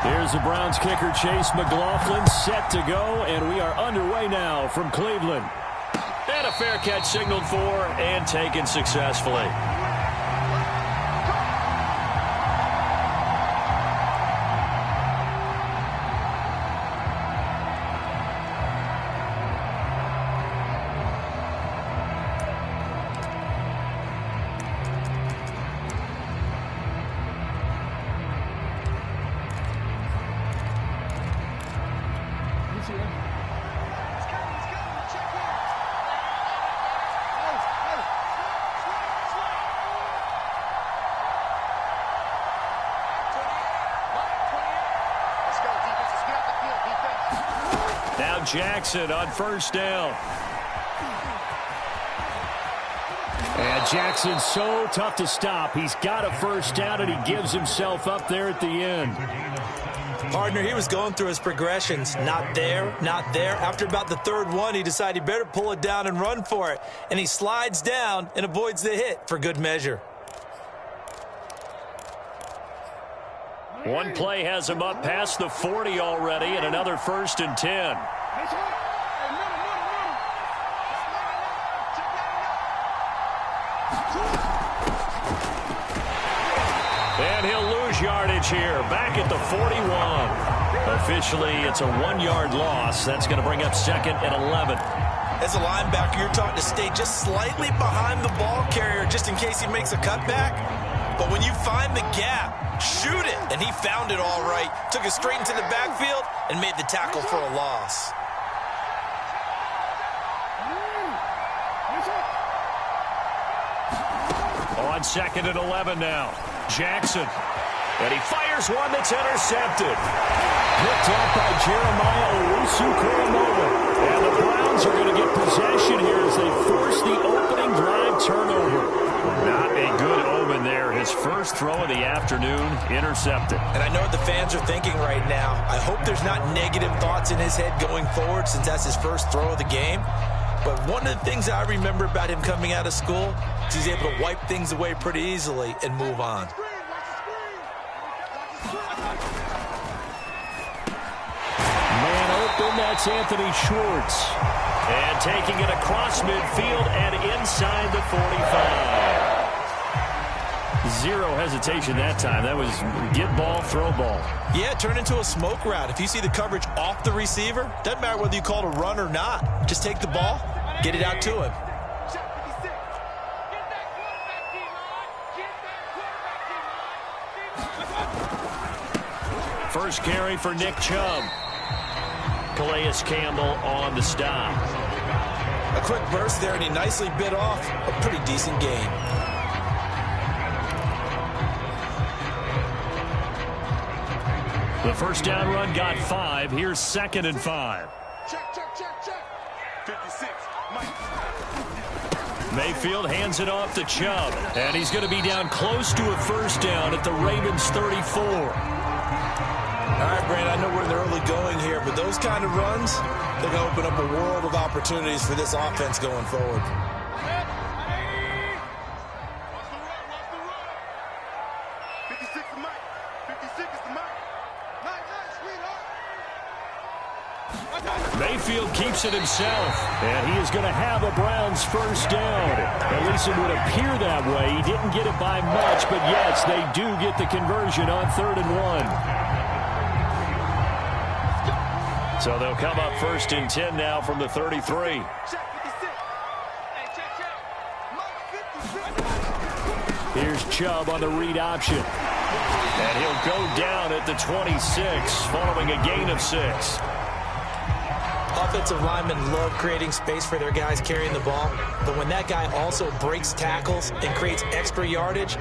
Here's the Browns kicker, Chase McLaughlin, set to go, and we are underway now from Cleveland. And a fair catch signaled for and taken successfully. Now Jackson on first down. And Jackson's so tough to stop. He's got a first down, and he gives himself up there at the end. Partner, he was going through his progressions. Not there, not there. After about the third one, he decided he better pull it down and run for it. And he slides down and avoids the hit for good measure. One play has him up past the 40 already, and another 1st and 10. And he'll lose yardage here, back at the 41. Officially, it's a 1-yard loss. That's going to bring up 2nd and 11. As a linebacker, you're taught to stay just slightly behind the ball carrier just in case he makes a cutback. But when you find the gap, shoot it. And he found it all right. Took it straight into the backfield and made the tackle for a loss. On 2nd and 11 now. Jackson. And he fires one that's intercepted. Picked up by Jeremiah Owusu-Koramoah. And the Browns are going to get possession here as they force the opening drive turnover. Not a good omen there. His first throw of the afternoon intercepted. And I know what the fans are thinking right now. I hope there's not negative thoughts in his head going forward since that's his first throw of the game. But one of the things I remember about him coming out of school is he's able to wipe things away pretty easily and move on. Man open, that's Anthony Schwartz. And taking it across midfield and inside the 45. Zero hesitation that time. That was get ball, throw ball. Yeah, turn into a smoke route. If you see the coverage off the receiver, doesn't matter whether you call it a run or not. Just take the ball, get it out to him. First carry for Nick Chubb. Calais Campbell on the stop. A quick burst there, and he nicely bit off a pretty decent gain. The first down run got 5. Here's 2nd and 5. Check. 56, Mike. Mayfield hands it off to Chubb. And he's going to be down close to a first down at the Ravens 34. All right, Brandon, I know we're in the early going here, but those kind of runs, they're going to open up a world of opportunities for this offense going forward. Mayfield keeps it himself, and he is going to have a Browns first down. At least it would appear that way. He didn't get it by much, but yes, they do get the conversion on 3rd and 1. So they'll come up 1st and 10 now from the 33. Here's Chubb on the read option. And he'll go down at the 26 following a gain of 6. Offensive linemen love creating space for their guys carrying the ball, but when that guy also breaks tackles and creates extra yardage,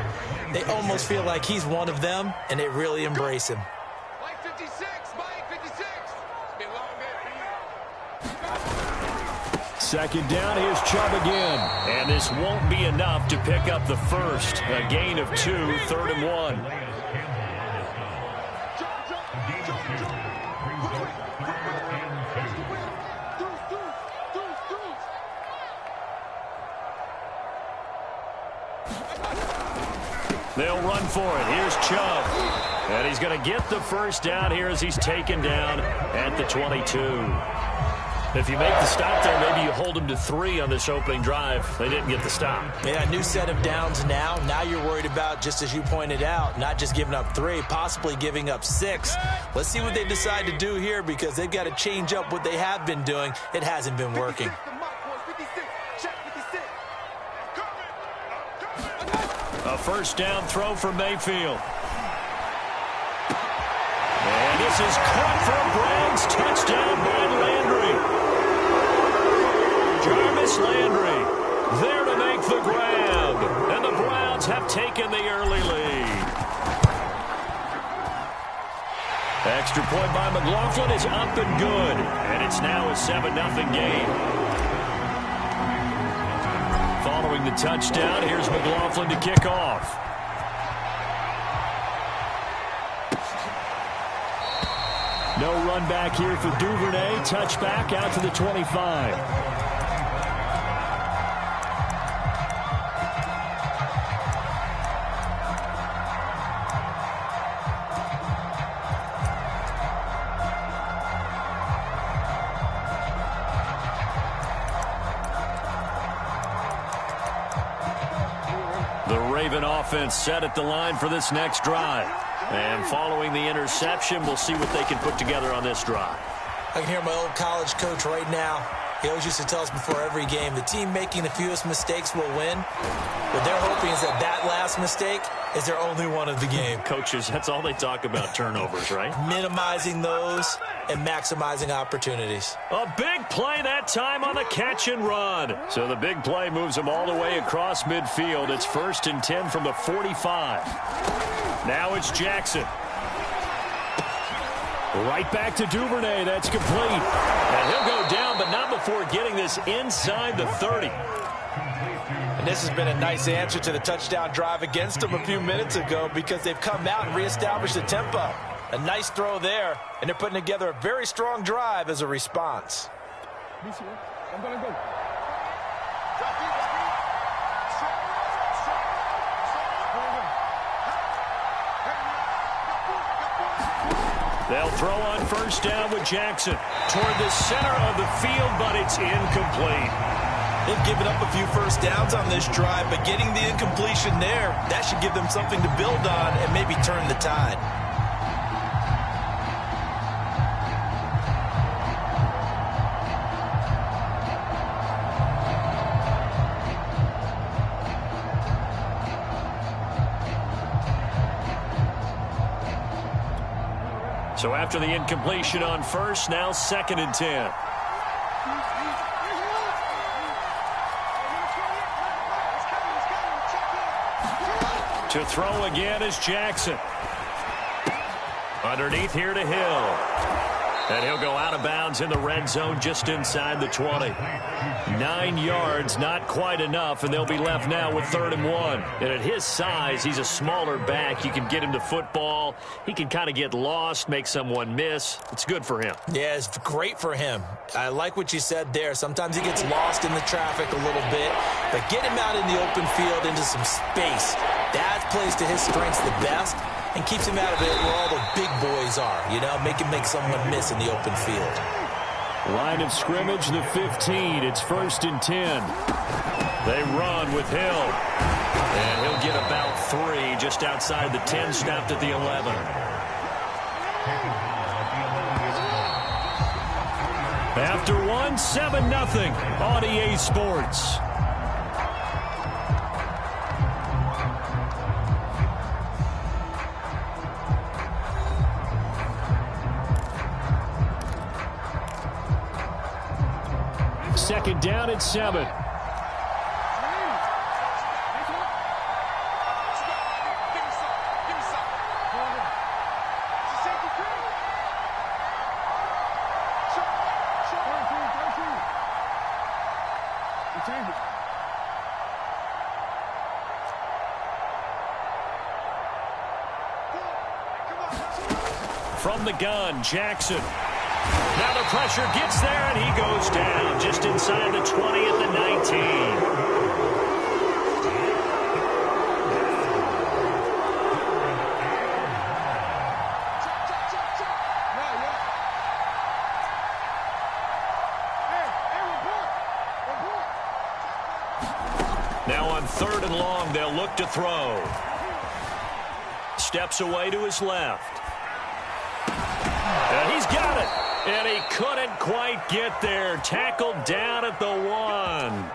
they almost feel like he's one of them, and they really embrace him. Mike 56, Mike 56. It's been a long day for you. Second down, here's Chubb again. And this won't be enough to pick up the first. A gain of 2, 3rd and 1. They'll run for it. Here's Chubb. And he's going to get the first down here as he's taken down at the 22. If you make the stop there, maybe you hold them to 3 on this opening drive. They didn't get the stop. Yeah, new set of downs now. Now you're worried about, just as you pointed out, not just giving up 3, possibly giving up 6. Let's see what they decide to do here, because they've got to change up what they have been doing. It hasn't been working. A first down throw for Mayfield. And this is caught for a Browns touchdown by Landry. Jarvis Landry there to make the grab. And the Browns have taken the early lead. Extra point by McLaughlin is up and good. And it's now a 7-0 game. Following the touchdown, here's McLaughlin to kick off. No run back here for Duvernay. Touchback out to the 25. The Raven offense set at the line for this next drive. And following the interception, we'll see what they can put together on this drive. I can hear my old college coach right now. He always used to tell us before every game, the team making the fewest mistakes will win. What they're hoping is that that last mistake is their only one of the game. Coaches, that's all they talk about, turnovers, right? Minimizing those and maximizing opportunities. A big play that time on the catch and run. So the big play moves them all the way across midfield. It's 1st and 10 from the 45. Now it's Jackson. Right back to Duvernay. That's complete. And he'll go down, but not before getting this inside the 30. And this has been a nice answer to the touchdown drive against them a few minutes ago, because they've come out and reestablished the tempo. A nice throw there, and they're putting together a very strong drive as a response. They'll throw on first down with Jackson toward the center of the field, but it's incomplete. They've given up a few first downs on this drive, but getting the incompletion there, that should give them something to build on and maybe turn the tide. So after the incompletion on first, now 2nd and 10. To throw again is Jackson. Underneath here to Hill. And he'll go out of bounds in the red zone just inside the 20. 9 yards, not quite enough, and they'll be left now with 3rd and 1. And at his size, he's a smaller back. You can get him to football. He can kind of get lost, make someone miss. It's good for him. Yeah, it's great for him. I like what you said there. Sometimes he gets lost in the traffic a little bit, but get him out in the open field into some space. That plays to his strengths the best and keeps him out of it where all the big boys are, you know, make someone miss in the open field. Line of scrimmage, the 15. It's 1st and 10. They run with Hill. And he'll get about 3 just outside the 10, snapped at the 11. After 1, 7-0 on EA Sports. Second down at 7. From the gun, Jackson. Now the pressure gets there, and he goes down just inside the 20 at the 19. 3rd and long. They'll look to throw. Steps away to his left. And he's got it. And he couldn't quite get there. Tackled down at the 1.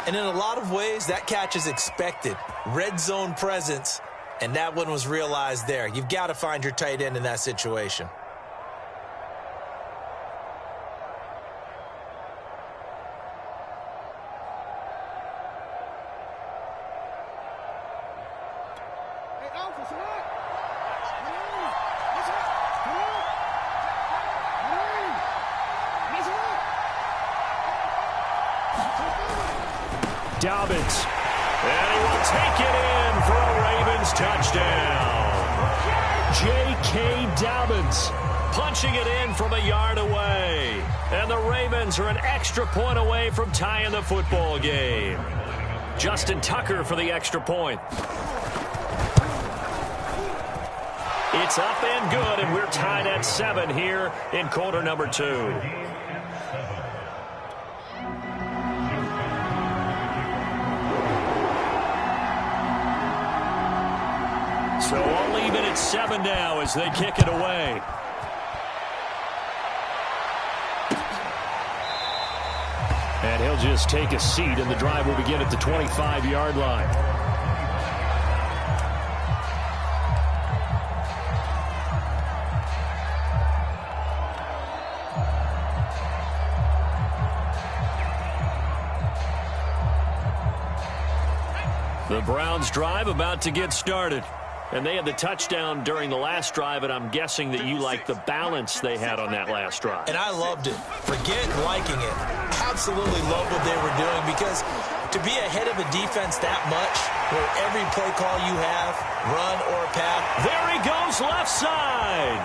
And in a lot of ways, that catch is expected. Red zone presence, and that one was realized there. You've got to find your tight end in that situation. Dobbins, and he will take it in for a Ravens touchdown. J.K. Dobbins punching it in from a yard away. And the Ravens are an extra point away from tying the football game. Justin Tucker for the extra point. It's up and good, and we're tied at 7 here in quarter number 2. So all even at 7 now as they kick it away. And he'll just take a seat, and the drive will begin at the 25-yard line. The Browns drive about to get started. And they had the touchdown during the last drive, and I'm guessing that you like the balance they had on that last drive. And I loved it. Forget liking it. Absolutely love what they were doing, because to be ahead of a defense that much, where every play call you have, run or pass. There he goes, left side.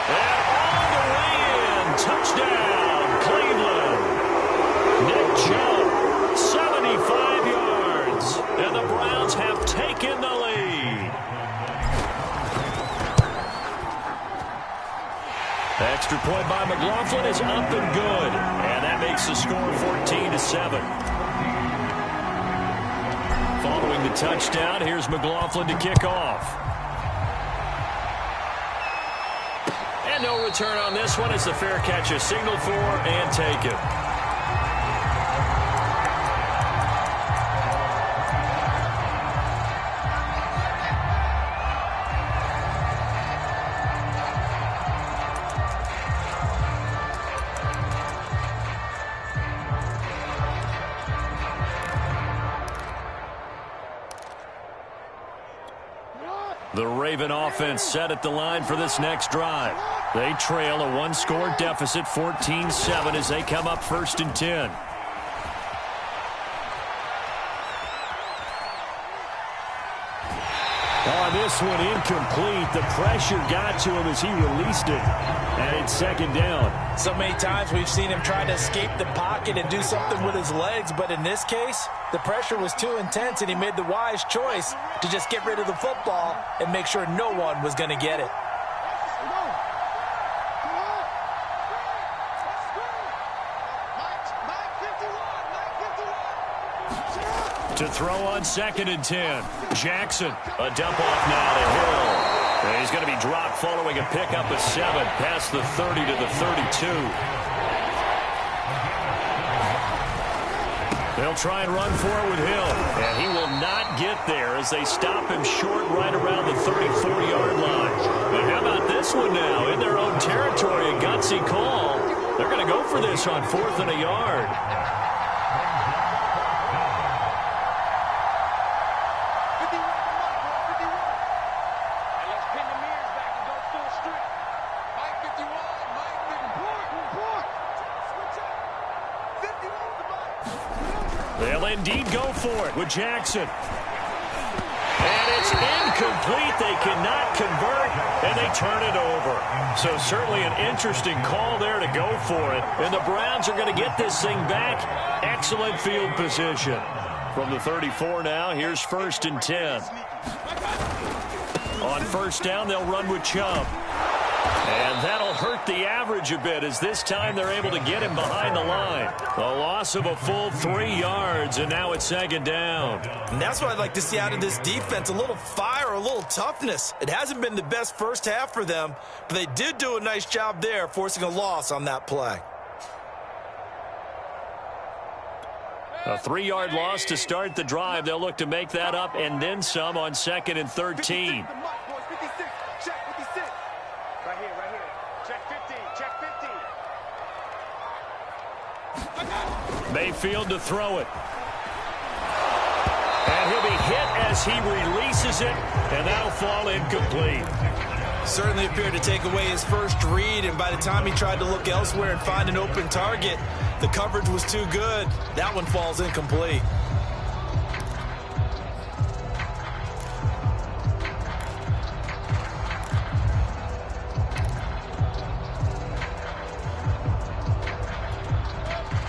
And all the way in. Touchdown, Cleveland. Nick Chubb, 75 yards. And the Browns have taken the lead. Extra point by McLaughlin is up and good. And that makes the score 14-7. Following the touchdown, here's McLaughlin to kick off. And no return on this one as the fair catch is signaled for and taken. The Raven offense set at the line for this next drive. They trail a one-score deficit, 14-7, as they come up 1st and 10. On this one, incomplete. The pressure got to him as he released it. And it's 2nd down. So many times we've seen him try to escape the pocket and do something with his legs, but in this case, the pressure was too intense, and he made the wise choice to just get rid of the football and make sure no one was going to get it. To throw on 2nd and 10. Jackson, a dump off now to Hill. And he's going to be dropped following a pickup of 7 past the 30 to the 32. They'll try and run for it with Hill. And he will not get there as they stop him short right around the 34-yard line. And how about this one now? In their own territory, a gutsy call. They're going to go for this on 4th and a yard. They'll indeed go for it with Jackson. And it's incomplete. They cannot convert, and they turn it over. So certainly an interesting call there to go for it. And the Browns are going to get this thing back. Excellent field position. From the 34 now, here's 1st and 10. On 1st down, they'll run with Chubb. And that'll hurt the average a bit as this time they're able to get him behind the line. A loss of a full 3 yards, and now it's second down. And that's what I'd like to see out of this defense, a little fire, a little toughness. It hasn't been the best first half for them, but they did do a nice job there forcing a loss on that play. A 3-yard loss to start the drive. They'll look to make that up and then some on 2nd and 13. Mayfield to throw it. And he'll be hit as he releases it, and that'll fall incomplete. Certainly appeared to take away his first read, and by the time he tried to look elsewhere and find an open target, the coverage was too good. That one falls incomplete.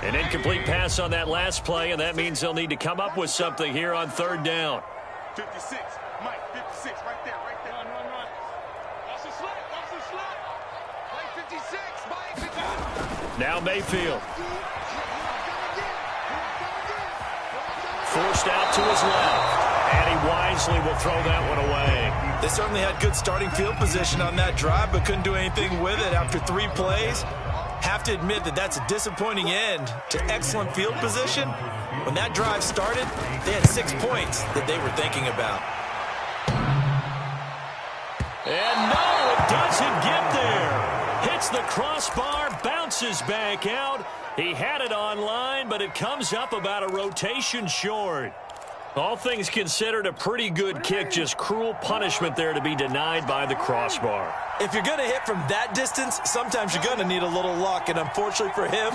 An incomplete pass on that last play, and that means they'll need to come up with something here on 3rd down. 56, Mike, 56, right there. Run. That's a slip. Mike, 56, Mike, 56. Now Mayfield. Forced out to his left, and he wisely will throw that one away. They certainly had good starting field position on that drive, but couldn't do anything with it after 3 plays. Have to admit that that's a disappointing end to excellent field position. When that drive started, they had 6 points that they were thinking about. And no, it doesn't get there. Hits the crossbar, bounces back out. He had it on line, but it comes up about a rotation short. All things considered, a pretty good kick, just cruel punishment there to be denied by the crossbar. If you're going to hit from that distance, sometimes you're going to need a little luck, and unfortunately for him,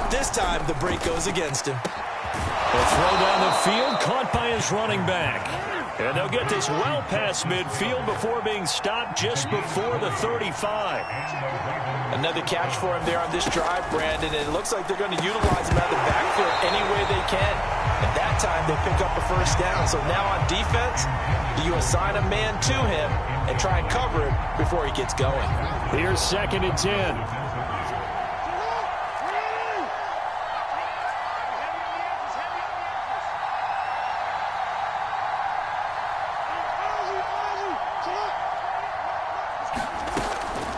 this time the break goes against him. A throw down the field, caught by his running back. And they'll get this well past midfield before being stopped just before the 35. Another catch for him there on this drive, Brandon, and it looks like they're going to utilize him out of the backfield any way they can. At that time, they pick up a first down. So now on defense, do you assign a man to him and try and cover him before he gets going? Here's 2nd and 10.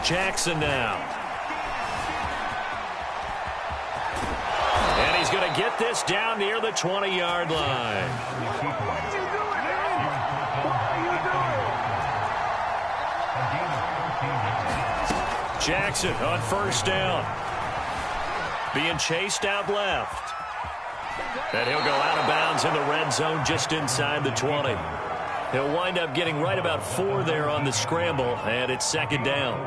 Jackson now. And he's going to get this down near the 20-yard line. Jackson on first down. Being chased out left. And he'll go out of bounds in the red zone just inside the 20. He'll wind up getting right about 4 there on the scramble, and it's 2nd down.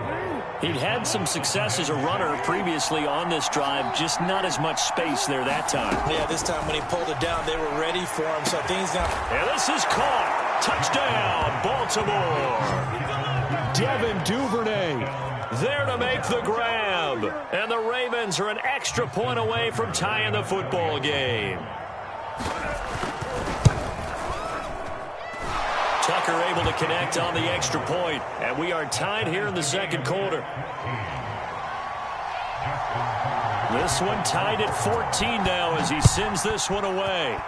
He'd had some success as a runner previously on this drive, just not as much space there that time. Yeah, this time when he pulled it down, they were ready for him, so things now. And this is caught. Touchdown, Baltimore. Devin Duvernay there to make the grab. And the Ravens are an extra point away from tying the football game. Tucker able to connect on the extra point, and we are tied here in the 2nd quarter. This one tied at 14 now as he sends this one away.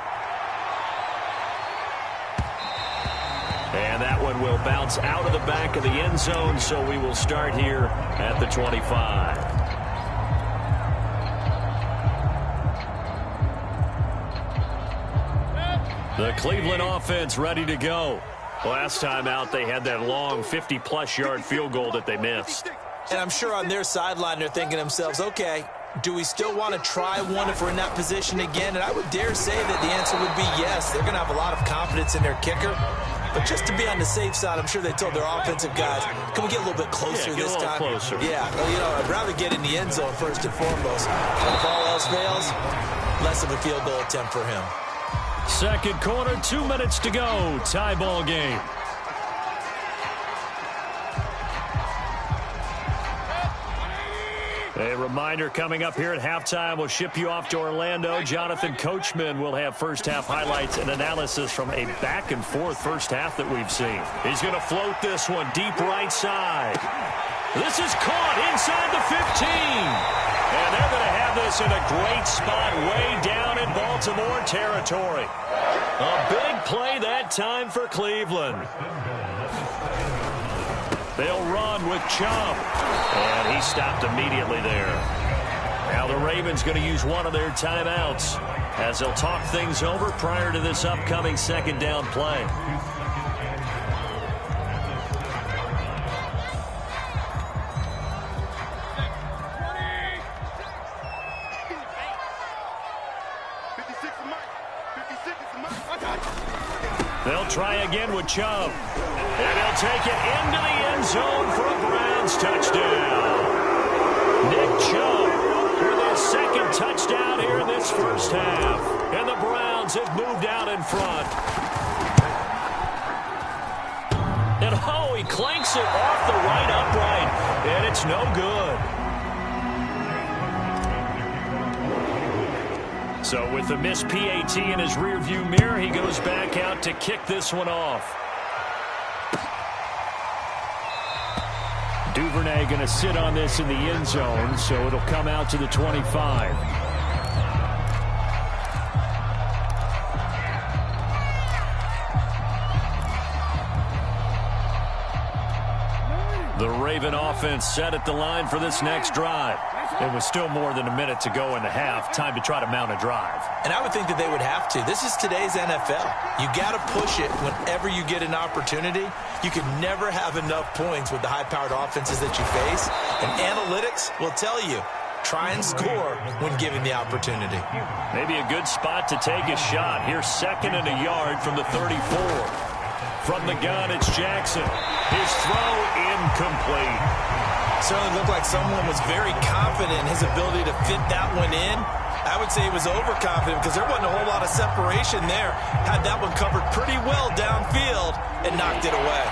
And that one will bounce out of the back of the end zone, so we will start here at the 25. The Cleveland offense ready to go. Last time out, they had that long 50-plus yard field goal that they missed. And I'm sure on their sideline, they're thinking to themselves, okay, do we still want to try one if we're in that position again? And I would dare say that the answer would be yes. They're going to have a lot of confidence in their kicker. But just to be on the safe side, I'm sure they told their offensive guys, can we get a little bit closer this time? Closer. Yeah, well, you know, I'd rather get in the end zone first and foremost. But if all else fails, less of a field goal attempt for him. 2nd quarter, 2 minutes to go. Tie ball game. A reminder coming up here at halftime. We'll ship you off to Orlando. Jonathan Coachman will have first-half highlights and analysis from a back-and-forth first half that we've seen. He's going to float this one deep right side. This is caught inside the 15. And they're going to have this in a great spot way down in Baltimore territory. A big play that time for Cleveland. They'll run with Chubb. And he stopped immediately there. Now the Ravens going to use one of their timeouts as they'll talk things over prior to this upcoming second down play. They'll try again with Chubb. And he'll take it into the end zone for a Browns touchdown. Nick Chubb with his second touchdown here in this first half. And the Browns have moved out in front. And oh, he clanks it off the right upright. And it's no good. So with the missed PAT in his rearview mirror, he goes back out to kick this one off. Duvernay going to sit on this in the end zone, so it'll come out to the 25. The Raven offense set at the line for this next drive. It was still more than a minute to go in the half. Time to try to mount a drive. And I would think that they would have to. This is today's NFL. You got to push it whenever you get an opportunity. You can never have enough points with the high-powered offenses that you face. And analytics will tell you, try and score when given the opportunity. Maybe a good spot to take a shot. Here's second and a yard from the 34. From the gun, it's Jackson. His throw incomplete. Certainly looked like someone was very confident in his ability to fit that one in. I would say he was overconfident because there wasn't a whole lot of separation there. Had that one covered pretty well downfield and knocked it away.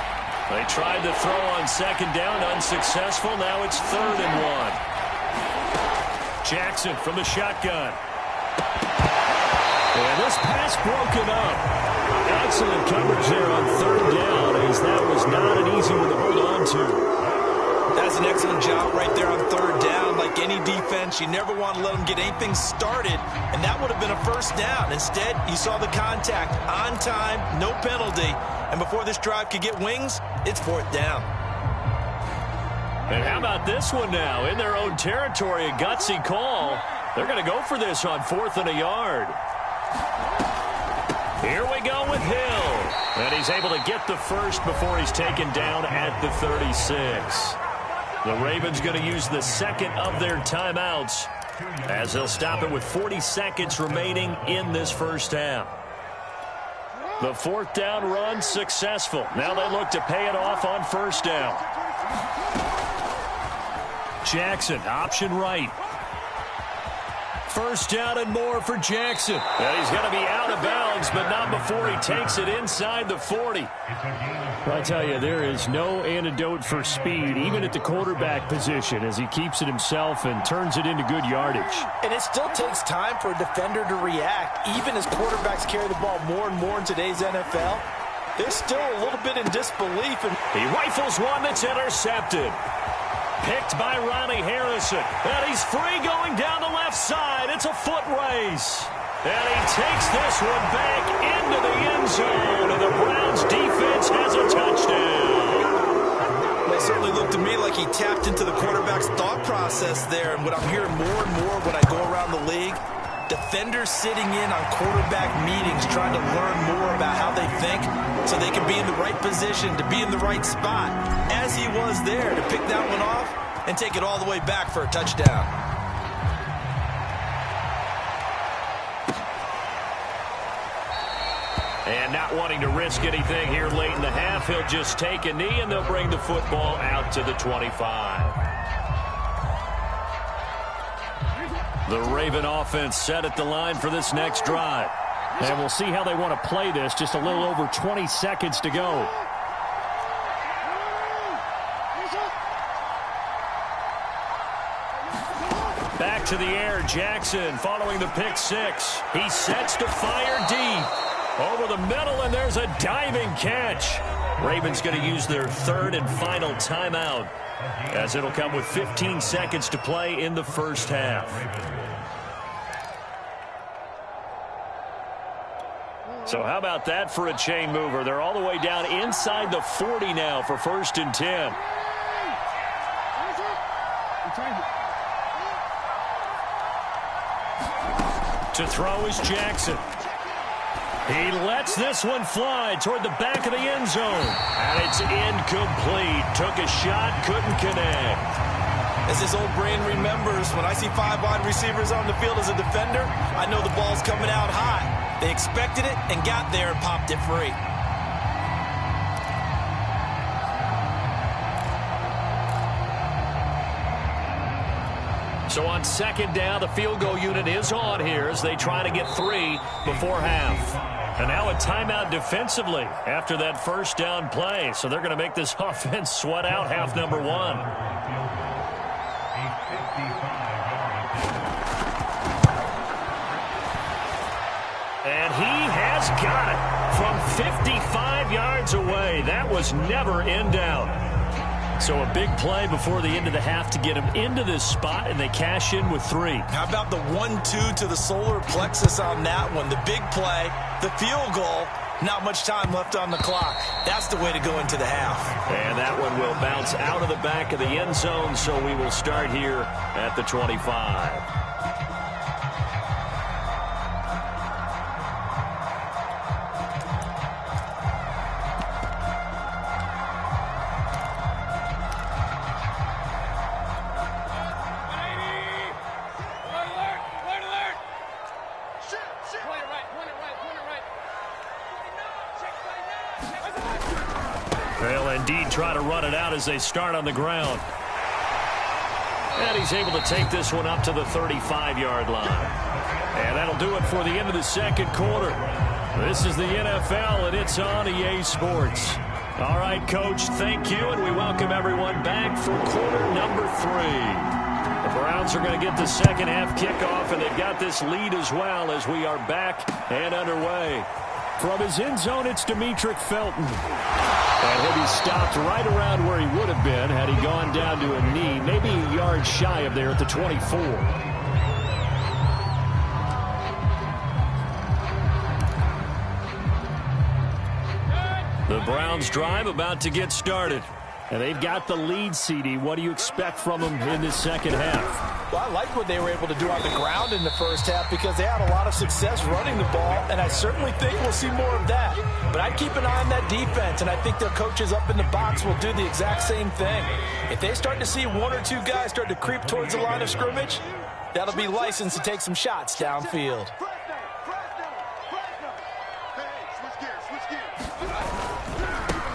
They tried to throw on second down, unsuccessful. Now it's 3rd and 1. Jackson from the shotgun. And this pass broken up. Excellent coverage there on 3rd down, as that was not an easy one to hold on to. That's an excellent job right there on 3rd down. Like any defense, you never want to let them get anything started, and that would have been a first down. Instead, you saw the contact on time, no penalty, and before this drive could get wings, it's 4th down. And how about this one now? In their own territory, a gutsy call. They're going to go for this on 4th and a yard. Here we go with Hill. And he's able to get the first before he's taken down at the 36. The Ravens going to use the second of their timeouts as they'll stop it with 40 seconds remaining in this first half. The 4th down run successful. Now they look to pay it off on 1st down. Jackson, option right. 1st down and more for Jackson. And he's going to be out of bounds, but not before he takes it inside the 40. I tell you, there is no antidote for speed, even at the quarterback position, as he keeps it himself and turns it into good yardage. And it still takes time for a defender to react, even as quarterbacks carry the ball more and more in today's NFL. They're still a little bit in disbelief. And he rifles one that's intercepted. Picked by Ronnie Harrison. And he's free going down the left side. It's a foot race. And he takes this one back into the end zone. And the Browns defense has a touchdown. Well, it certainly looked to me like he tapped into the quarterback's thought process there. And what I'm hearing more and more when I go around the league, defenders sitting in on quarterback meetings trying to learn more about how they think so they can be in the right position, to be in the right spot, as he was there to pick that one off and take it all the way back for a touchdown. And not wanting to risk anything here late in the half, he'll just take a knee and they'll bring the football out to the 25. The Raven offense set at the line for this next drive. And we'll see how they want to play this. Just a little over 20 seconds to go. Back to the air, Jackson following the pick six. He sets to fire deep. Over the middle, and there's a diving catch. Ravens going to use their third and final timeout, as it'll come with 15 seconds to play in the first half. So how about that for a chain mover? They're all the way down inside the 40 now for 1st and 10. To throw is Jackson. He lets this one fly toward the back of the end zone. And it's incomplete. Took a shot, couldn't connect. As his old brain remembers, when I see 5 wide receivers on the field as a defender, I know the ball's coming out high. They expected it and got there and popped it free. So on 2nd down, the field goal unit is on here as they try to get 3 before half. And now a timeout defensively after that 1st down play. So they're going to make this offense sweat out half number 1. And he has got it from 55 yards away. That was never in doubt. So a big play before the end of the half to get him into this spot, and they cash in with 3. How about the 1-2 to the solar plexus on that one? The big play, the field goal, not much time left on the clock. That's the way to go into the half. And that one will bounce out of the back of the end zone, so we will start here at the 25. They'll indeed try to run it out as they start on the ground. And he's able to take this one up to the 35-yard line. And that'll do it for the end of the second quarter. This is the NFL, and it's on EA Sports. All right, Coach, thank you, and we welcome everyone back for quarter number 3. The Browns are going to get the second half kickoff, and they've got this lead as well as we are back and underway. From his end zone, it's Demetric Felton. And he'll be stopped right around where he would have been had he gone down to a knee, maybe a yard shy of there at the 24. The Browns drive about to get started. And they've got the lead, CD. What do you expect from them in this second half? Well, I like what they were able to do on the ground in the first half because they had a lot of success running the ball, and I certainly think we'll see more of that. But I'd keep an eye on that defense, and I think their coaches up in the box will do the exact same thing. If they start to see 1 or 2 guys start to creep towards the line of scrimmage, that'll be licensed to take some shots downfield.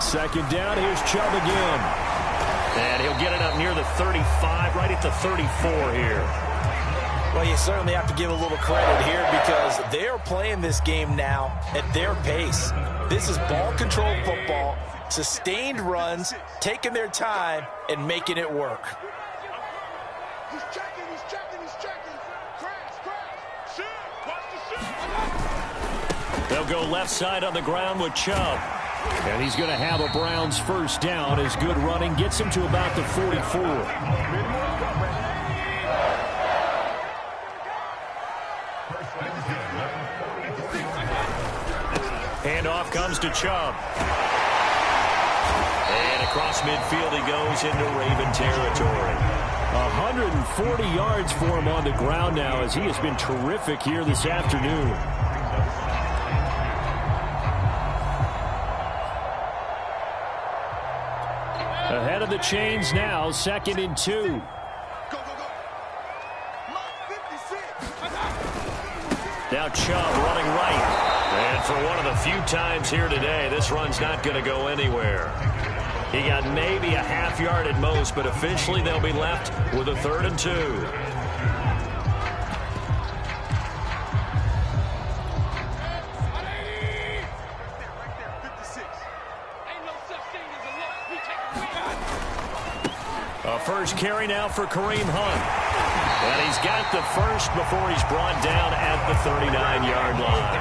Second down, here's Chubb again. And he'll get it up near the 35, right at the 34 here. Well, you certainly have to give a little credit here because they are playing this game now at their pace. This is ball control football, sustained runs, taking their time, and making it work. He's checking, he's checking, he's checking. Crash. Shoot, watch the shoot. They'll go left side on the ground with Chubb. And he's going to have a Browns first down as good running gets him to about the 44. Handoff comes to Chubb. And across midfield he goes into Raven territory. 140 yards for him on the ground now as he has been terrific here this afternoon. Ahead of the chains now, 2nd and 2. Go. Mike 56. Now Chubb running right. And for one of the few times here today, this run's not going to go anywhere. He got maybe a half yard at most, but officially they'll be left with a 3rd and 2. First carry now for Kareem Hunt. And he's got the first before he's brought down at the 39-yard line.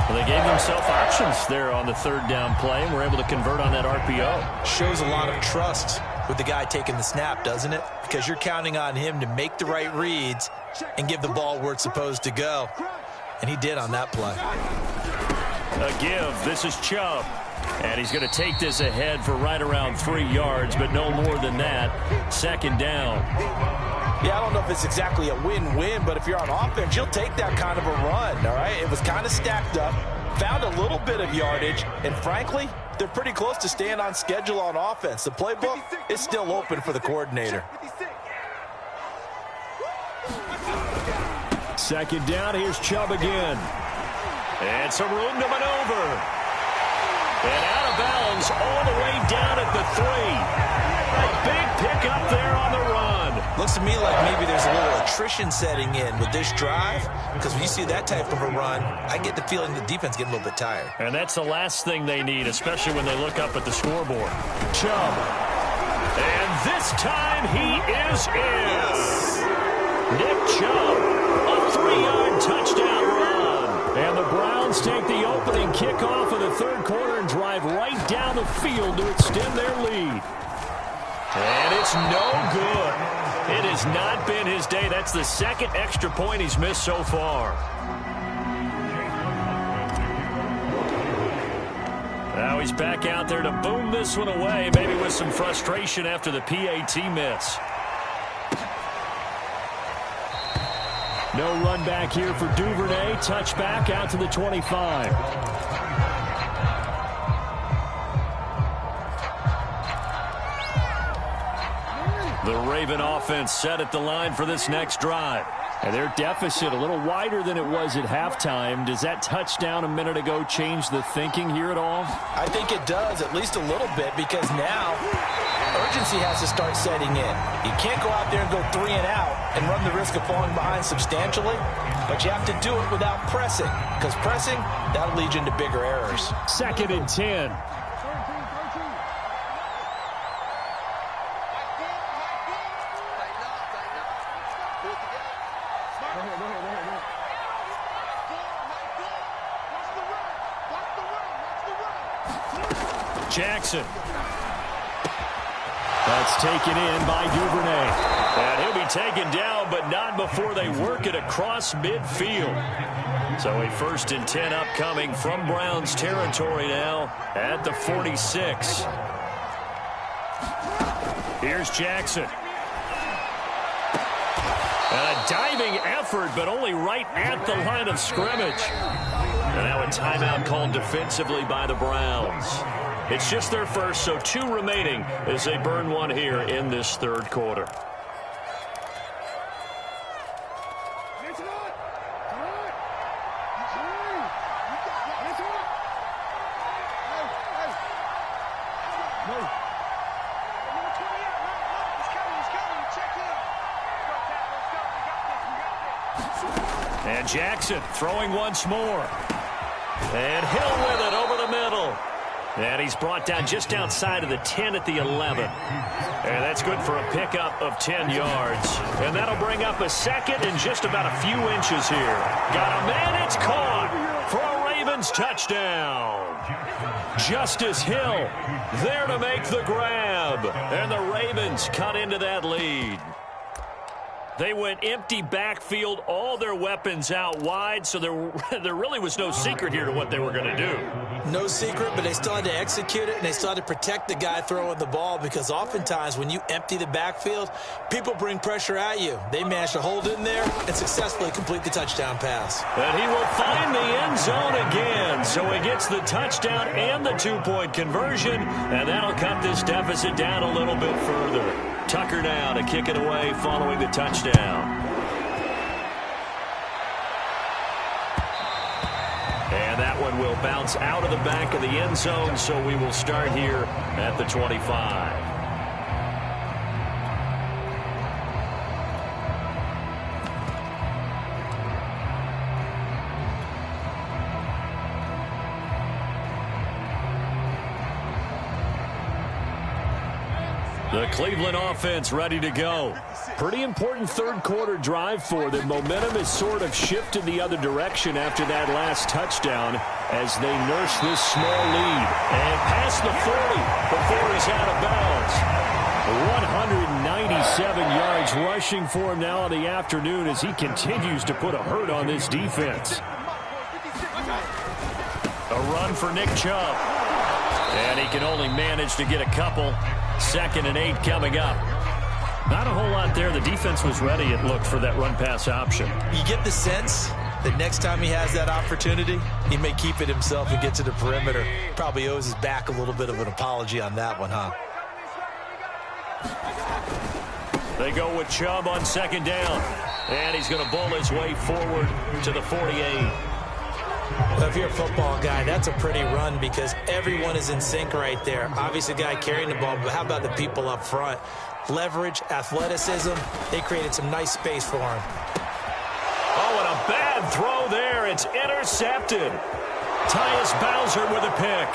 Well, they gave themselves options there on the third down play and were able to convert on that RPO. Shows a lot of trust with the guy taking the snap, doesn't it? Because you're counting on him to make the right reads and give the ball where it's supposed to go. And he did on that play. A give. This is Chubb. And he's going to take this ahead for right around 3 yards, but no more than that. Second down. Yeah, I don't know if it's exactly a win-win, but if you're on offense, you'll take that kind of a run, all right? It was kind of stacked up, found a little bit of yardage, and frankly, they're pretty close to staying on schedule on offense. The playbook is still open for the coordinator. Second down, here's Chubb again. And some room to maneuver. And out of bounds all the way down at the 3. A big pickup there on the run. Looks to me like maybe there's a little attrition setting in with this drive, because when you see that type of a run, I get the feeling the defense getting a little bit tired. And that's the last thing they need, especially when they look up at the scoreboard. Chubb. And this time he is in. Nick Chubb, a 3-yard touchdown run. And the Browns take the opening kickoff of the third quarter and drive right down the field to extend their lead. And it's no good. It has not been his day. That's the second extra point he's missed so far. Now he's back out there to boom this one away, maybe with some frustration after the PAT miss. No run back here for Duvernay. Touchback out to the 25. The Raven offense set at the line for this next drive. And their deficit a little wider than it was at halftime. Does that touchdown a minute ago change the thinking here at all? I think it does, at least a little bit, because now urgency has to start setting in. You can't go out there and go 3 and out and run the risk of falling behind substantially, but you have to do it without pressing, because pressing, that'll lead you into bigger errors. Second and 10. Jackson. That's taken in by Duvernay. And he'll be taken down, but not before they work it across midfield. So a 1st and 10 upcoming from Browns territory now at the 46. Here's Jackson. And a diving effort, but only right at the line of scrimmage. And now a timeout called defensively by the Browns. It's just their first, so 2 remaining as they burn one here in this third quarter. And Jackson throwing once more. And Hill with it over the middle. And he's brought down just outside of the 10 at the 11. And that's good for a pickup of 10 yards. And that'll bring up a second and just about a few inches here. Got a man, it's caught for a Ravens touchdown. Justice Hill there to make the grab. And the Ravens cut into that lead. They went empty backfield, all their weapons out wide, so there really was no secret here to what they were going to do. No secret, but they still had to execute it, and they still had to protect the guy throwing the ball, because oftentimes when you empty the backfield, people bring pressure at you. They managed to hold in there and successfully complete the touchdown pass. And he will find the end zone again, so he gets the touchdown and the 2-point conversion, and that'll cut this deficit down a little bit further. Tucker now to kick it away following the touchdown. And that one will bounce out of the back of the end zone, so we will start here at the 25. The Cleveland offense ready to go. Pretty important third quarter drive for them. Momentum has sort of shifted the other direction after that last touchdown as they nurse this small lead. And past the 40 before he's out of bounds. 197 yards rushing for him now in the afternoon as he continues to put a hurt on this defense. A run for Nick Chubb. And he can only manage to get a couple. 2nd and 8 coming up. Not a whole lot there. The defense was ready, it looked, for that run-pass option. You get the sense that next time he has that opportunity, he may keep it himself and get to the perimeter. Probably owes his back a little bit of an apology on that one, huh? They go with Chubb on 2nd down. And he's going to bull his way forward to the 48. Well, if you're a football guy, that's a pretty run because everyone is in sync right there. Obviously, the guy carrying the ball, but how about the people up front? Leverage, athleticism, they created some nice space for him. Oh, and a bad throw there. It's intercepted. Tyus Bowser with a pick.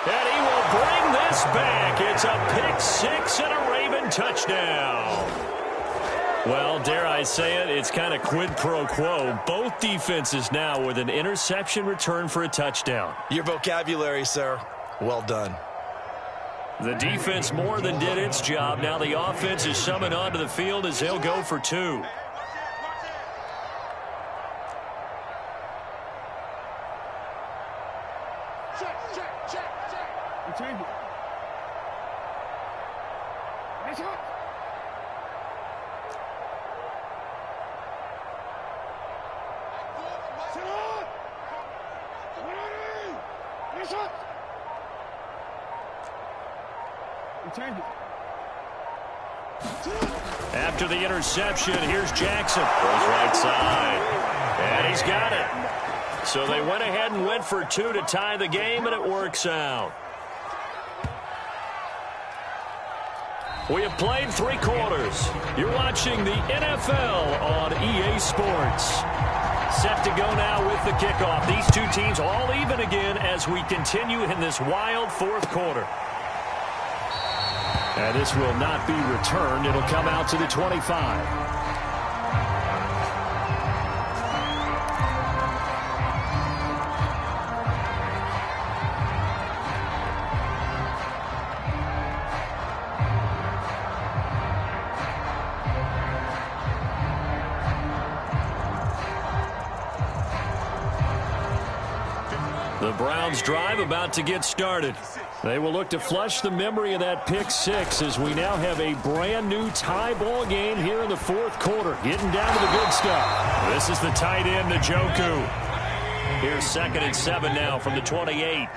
And he will bring this back. It's a pick 6 and a Raven touchdown. Well, dare I say it, it's kind of quid pro quo. Both defenses now with an interception return for a touchdown. Your vocabulary, sir. Well done. The defense more than did its job. Now the offense is summoned onto the field as they'll go for 2. After the interception, here's Jackson. Goes right side. And he's got it. So they went ahead and went for 2 to tie the game, and it works out. We have played 3 quarters. You're watching the NFL on EA Sports. Set to go now with the kickoff. These two teams all even again as we continue in this wild 4th quarter. And this will not be returned. It'll come out to the 25. The Browns drive about to get started. They will look to flush the memory of that pick 6 as we now have a brand new tie ball game here in the 4th quarter. Getting down to the good stuff. This is the tight end, Njoku. Here's 2nd and 7 now from the 28.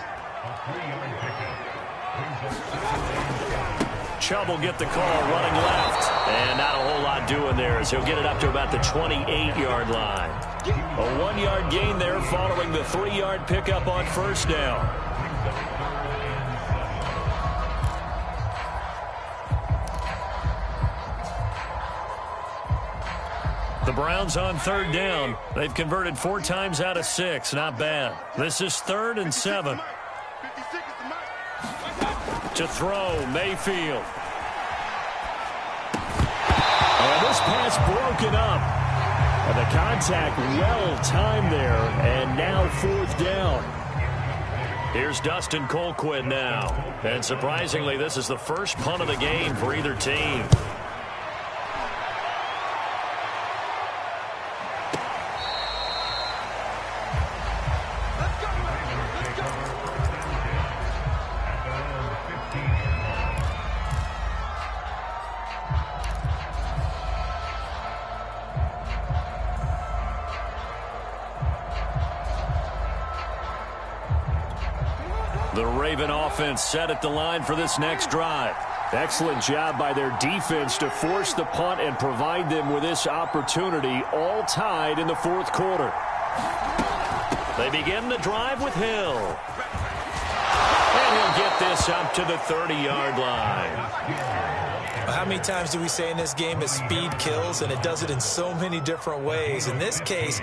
Chubb will get the call running left. And not a whole lot doing there as he'll get it up to about the 28-yard line. A 1-yard gain there following the 3-yard pickup on 1st down. The Browns on 3rd down. They've converted 4 times out of 6. Not bad. This is 3rd and 7. To throw, Mayfield. And this pass broken up. And the contact well-timed there. And now 4th down. Here's Dustin Colquitt now. And surprisingly, this is the first punt of the game for either team. The Raven offense set at the line for this next drive. Excellent job by their defense to force the punt and provide them with this opportunity, all tied in the 4th quarter. They begin the drive with Hill. And he'll get this up to the 30-yard line. How many times do we say in this game that speed kills, and it does it in so many different ways? In this case,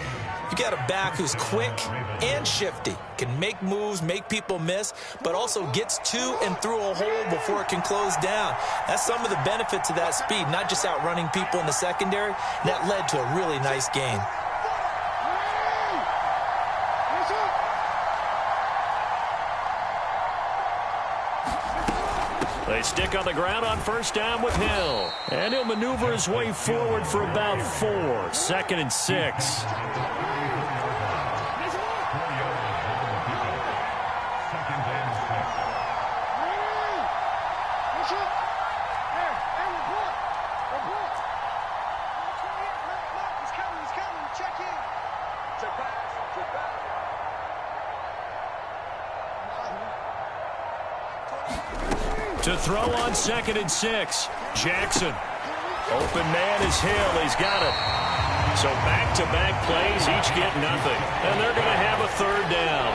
You got a back who's quick and shifty, can make moves, make people miss, but also gets to and through a hole before it can close down. That's some of the benefits of that speed, not just outrunning people in the secondary. That led to a really nice game. They stick on the ground on first down with Hill. And he'll maneuver his way forward for about 4. 2nd and 6. To throw on 2nd and 6. Jackson. Open man is Hill. He's got it. So back-to-back plays, each get nothing. And they're going to have a 3rd down.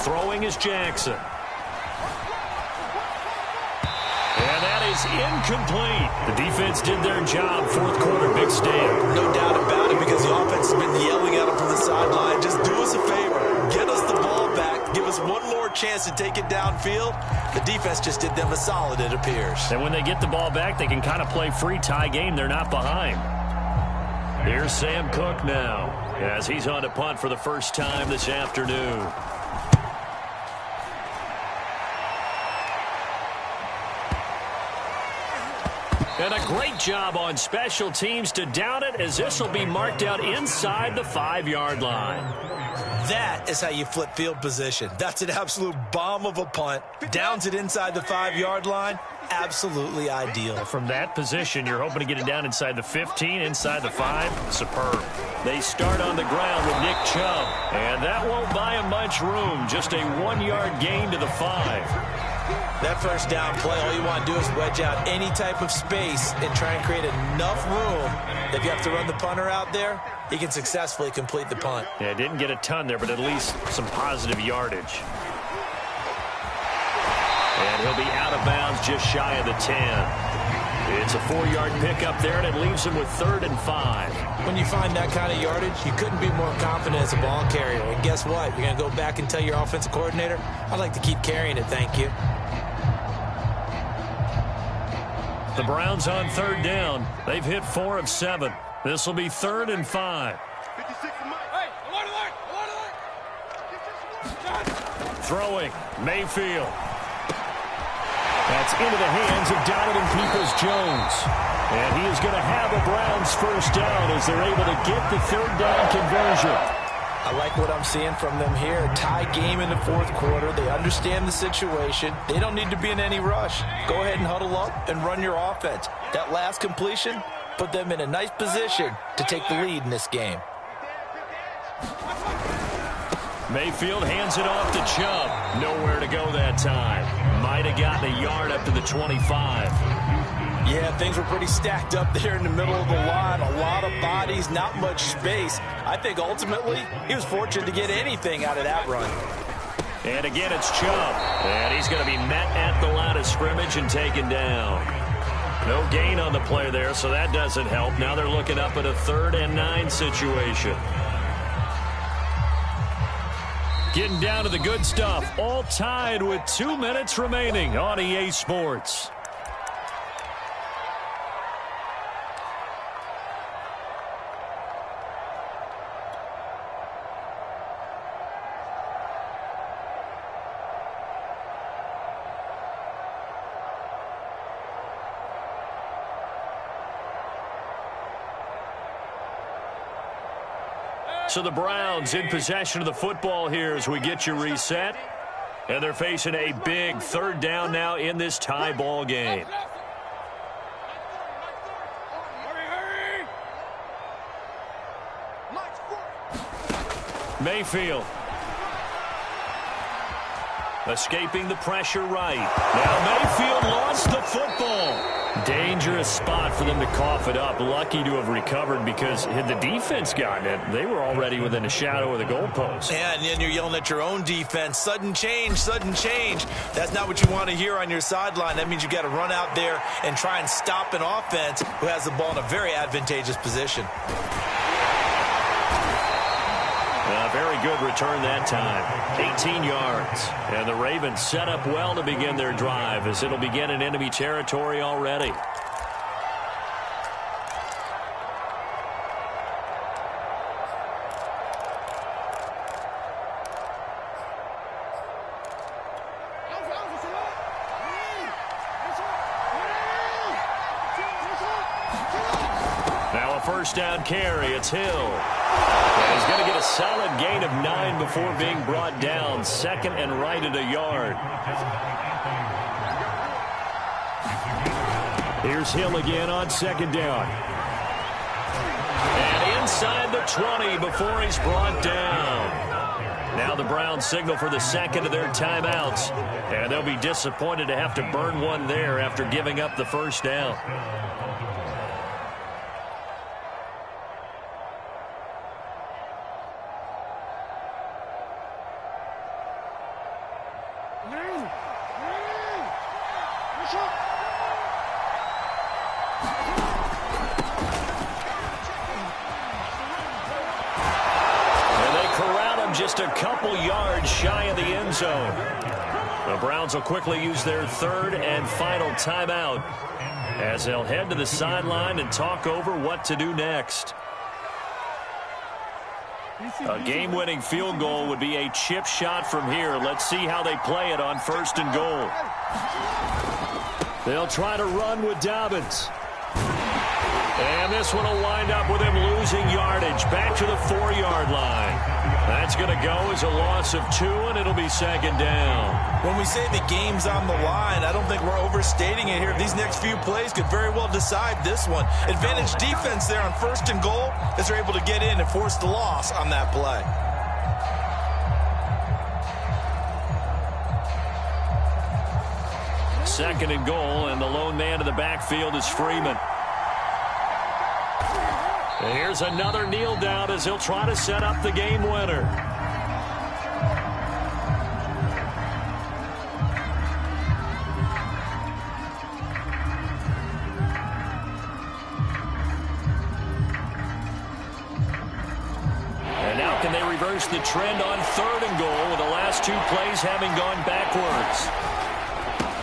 Throwing is Jackson. And that is incomplete. The defense did their job. 4th quarter, big stand. No doubt about it, because the offense has been yelling at him from the sideline. Just do us a favor. Get us the ball back. Give us one more chance to take it downfield. The defense just did them a solid, it appears. And when they get the ball back, they can kind of play free tie game. They're not behind. Here's Sam Cook now, as he's on to punt for the first time this afternoon. And a great job on special teams to down it, as this will be marked out inside the 5-yard line. That is how you flip field position. That's an absolute bomb of a punt. Downs it inside the 5-yard line. Absolutely ideal. From that position, you're hoping to get it down inside the 15, inside the 5. Superb. They start on the ground with Nick Chubb. And that won't buy him much room. Just a 1-yard gain to the 5. That first down play, all you want to do is wedge out any type of space and try and create enough room. If you have to run the punter out there, he can successfully complete the punt. Yeah, didn't get a ton there, but at least some positive yardage. And he'll be out of bounds just shy of the 10. It's a 4-yard pickup there, and it leaves him with 3rd and 5. When you find that kind of yardage, you couldn't be more confident as a ball carrier. And guess what? You're going to go back and tell your offensive coordinator, I'd like to keep carrying it, thank you. The Browns on 3rd down. They've hit 4 of 7. This will be 3rd and 5. Throwing, Mayfield. That's into the hands of Donovan Peoples-Jones. And he is going to have a Browns first down as they're able to get the 3rd down conversion. I like what I'm seeing from them here. A tie game in the 4th quarter. They understand the situation. They don't need to be in any rush. Go ahead and huddle up and run your offense. That last completion put them in a nice position to take the lead in this game. Mayfield hands it off to Chubb. Nowhere to go that time. Might have gotten a yard up to the 25. Yeah, things were pretty stacked up there in the middle of the line. A lot of bodies, not much space. I think ultimately he was fortunate to get anything out of that run. And again, it's Chubb. And he's going to be met at the line of scrimmage and taken down. No gain on the play there, so that doesn't help. Now they're looking up at a 3rd and 9 situation. Getting down to the good stuff. All tied with 2 minutes remaining on EA Sports. So the Browns in possession of the football here as we get you reset. And they're facing a big 3rd down now in this tie ball game. Mayfield. Escaping the pressure right. Now Mayfield lost the football. Dangerous spot for them to cough it up. Lucky to have recovered, because had the defense gotten it, they were already within a shadow of the goalpost. Yeah, and then you're yelling at your own defense. Sudden change, sudden change. That's not what you want to hear on your sideline. That means you got to run out there and try and stop an offense who has the ball in a very advantageous position. A very good return that time. 18 yards. And the Ravens set up well to begin their drive, as it'll begin in enemy territory already. Now a first down carry. It's Hill. And he's going to get a solid gain of 9 before being brought down. Second and right at a yard. Here's Hill again on second down. And inside the 20 before he's brought down. Now the Browns signal for the second of their timeouts. And they'll be disappointed to have to burn one there after giving up the first down. Just a couple yards shy of the end zone. The Browns will quickly use their third and final timeout as they'll head to the sideline and talk over what to do next. A game-winning field goal would be a chip shot from here. Let's see how they play it on first and goal. They'll try to run with Dobbins. And this one will wind up with him losing yardage back to the 4-yard line. That's going to go as a loss of 2, and it'll be second down. When we say the game's on the line, I don't think we're overstating it here. These next few plays could very well decide this one. Advantage defense there on first and goal as they're able to get in and force the loss on that play. Second and goal, and the lone man in the backfield is Freeman. And here's another kneel down as he'll try to set up the game winner. And now can they reverse the trend on third and goal with the last 2 plays having gone backwards?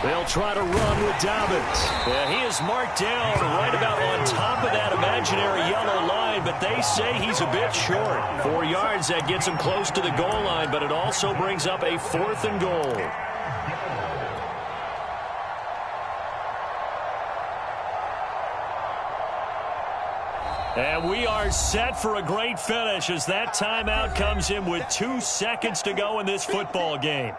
They'll try to run with Dobbins. Yeah, he is marked down right about on top of that imaginary yellow line, but they say he's a bit short. 4 yards, that gets him close to the goal line, but it also brings up a 4th and goal. And we are set for a great finish as that timeout comes in with 2 seconds to go in this football game.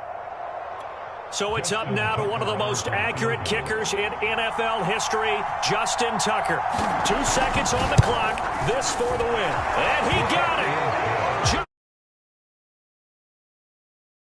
So it's up now to one of the most accurate kickers in NFL history, Justin Tucker. 2 seconds on the clock. This for the win. And he got it.